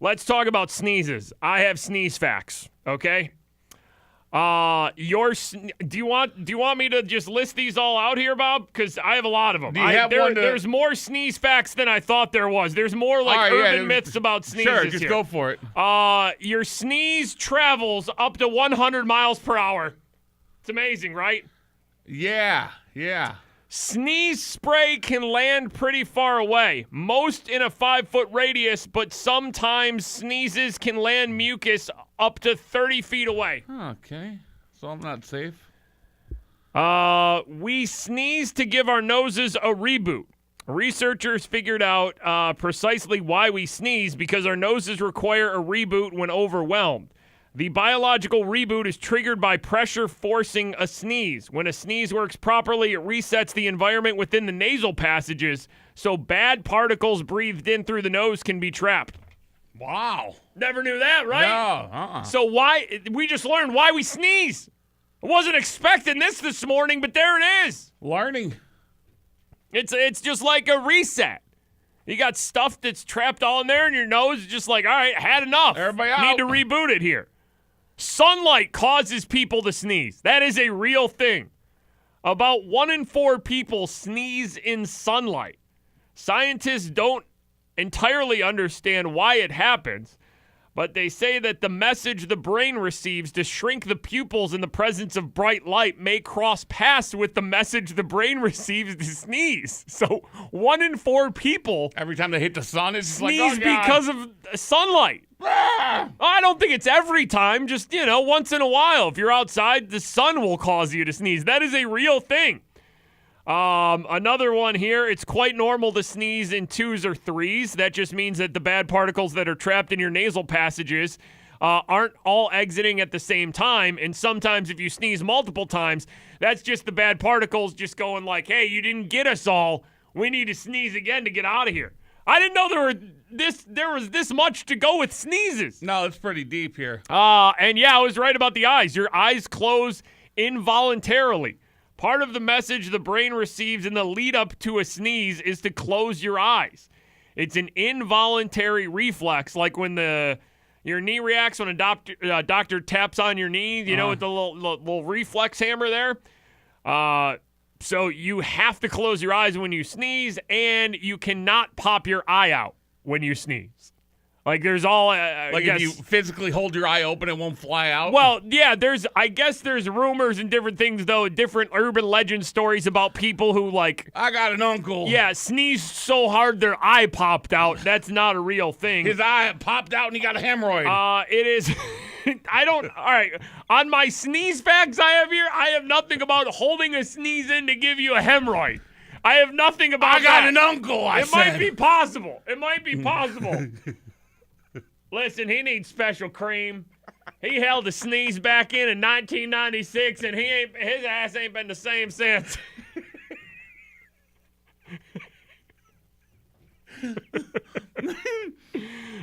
Let's talk about sneezes. I have sneeze facts, okay? Do you want me to just list these all out here, Bob? Because I have a lot of them. Do you have one there's more sneeze facts than I thought there was. There's more urban myths about sneezes. Sure, just go for it. Your sneeze travels up to 100 miles per hour. It's amazing, right? Yeah. Sneeze spray can land pretty far away, most in a 5-foot radius, but sometimes sneezes can land mucus up to 30 feet away. Okay, so I'm not safe. We sneeze to give our noses a reboot. Researchers figured out precisely why we sneeze because our noses require a reboot when overwhelmed. The biological reboot is triggered by pressure forcing a sneeze. When a sneeze works properly, it resets the environment within the nasal passages, so bad particles breathed in through the nose can be trapped. Wow. Never knew that, right? No. So we just learned why we sneeze. I wasn't expecting this morning, but there it is. Learning. It's just like a reset. You got stuff that's trapped all in there in your nose. It's just like, all right, had enough. Everybody out. Need to reboot it here. Sunlight causes people to sneeze. That is a real thing. About 1 in 4 people sneeze in sunlight. Scientists don't entirely understand why it happens, but they say that the message the brain receives to shrink the pupils in the presence of bright light may cross paths with the message the brain receives to sneeze. So 1 in 4 people Every time they hit the sun, it's just sneeze like, oh, God. because of sunlight. I don't think it's every time, just, once in a while. If you're outside, the sun will cause you to sneeze. That is a real thing. Another one here, it's quite normal to sneeze in 2s or 3s. That just means that the bad particles that are trapped in your nasal passages aren't all exiting at the same time. And sometimes if you sneeze multiple times, that's just the bad particles just going like, hey, you didn't get us all. We need to sneeze again to get out of here. I didn't know there was this much to go with sneezes. No, it's pretty deep here. And yeah, I was right about the eyes. Your eyes close involuntarily. Part of the message the brain receives in the lead up to a sneeze is to close your eyes. It's an involuntary reflex, like when your knee reacts when a doctor taps on your knee, with the little reflex hammer there. So you have to close your eyes when you sneeze, and you cannot pop your eye out when you sneeze. Like there's all if you physically hold your eye open, it won't fly out. Well, yeah, there's rumors and different things though, different urban legend stories about people who I got an uncle. Yeah, sneezed so hard their eye popped out. That's not a real thing. His eye popped out and he got a hemorrhoid. It is. All right. On my sneeze facts I have here, I have nothing about holding a sneeze in to give you a hemorrhoid. I have nothing about that. I got an uncle. It might be possible. Listen, he needs special cream. He held a sneeze back in 1996, and his ass ain't been the same since.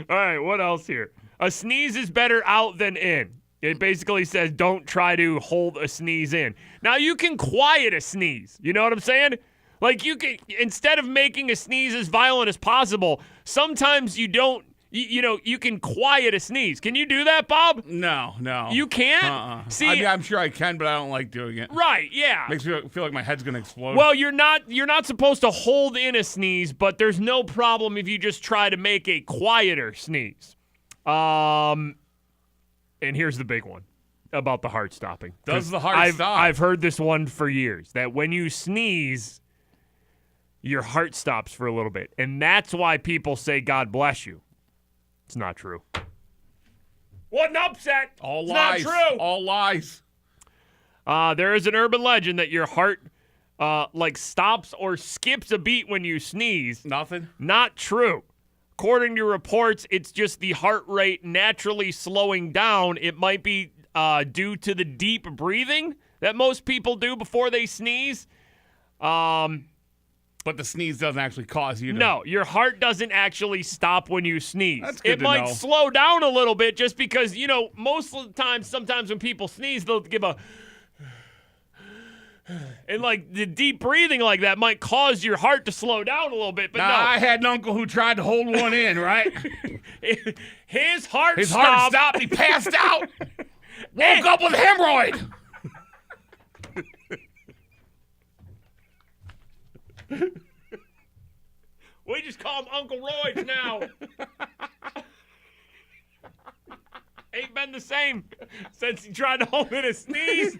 All right, what else here? A sneeze is better out than in. It basically says don't try to hold a sneeze in. Now, you can quiet a sneeze. You know what I'm saying? Like, you can, instead of making a sneeze as violent as possible, sometimes you don't. You can quiet a sneeze. Can you do that, Bob? No. You can't? See, I'm sure I can, but I don't like doing it. Right, yeah. Makes me feel like my head's going to explode. Well, you're not supposed to hold in a sneeze, but there's no problem if you just try to make a quieter sneeze. And here's the big one about the heart stopping. Does the heart stop? I've heard this one for years, that when you sneeze, your heart stops for a little bit. And that's why people say, God bless you. It's not true. What an upset. All it's lies. Not true. All lies. There is an urban legend that your heart stops or skips a beat when you sneeze. Nothing? Not true. According to reports, it's just the heart rate naturally slowing down. It might be due to the deep breathing that most people do before they sneeze. But the sneeze doesn't actually cause you to... No, your heart doesn't actually stop when you sneeze. That's good It to might know. slow down a little bit just because, most of the time, sometimes when people sneeze, they'll give a... And like the deep breathing like that might cause your heart to slow down a little bit. But Now, I had an uncle who tried to hold one in, right? His heart His stopped. heart stopped. He passed out. Woke up with a hemorrhoid. We just call him Uncle Royds now. Ain't been the same since he tried to hold in a sneeze.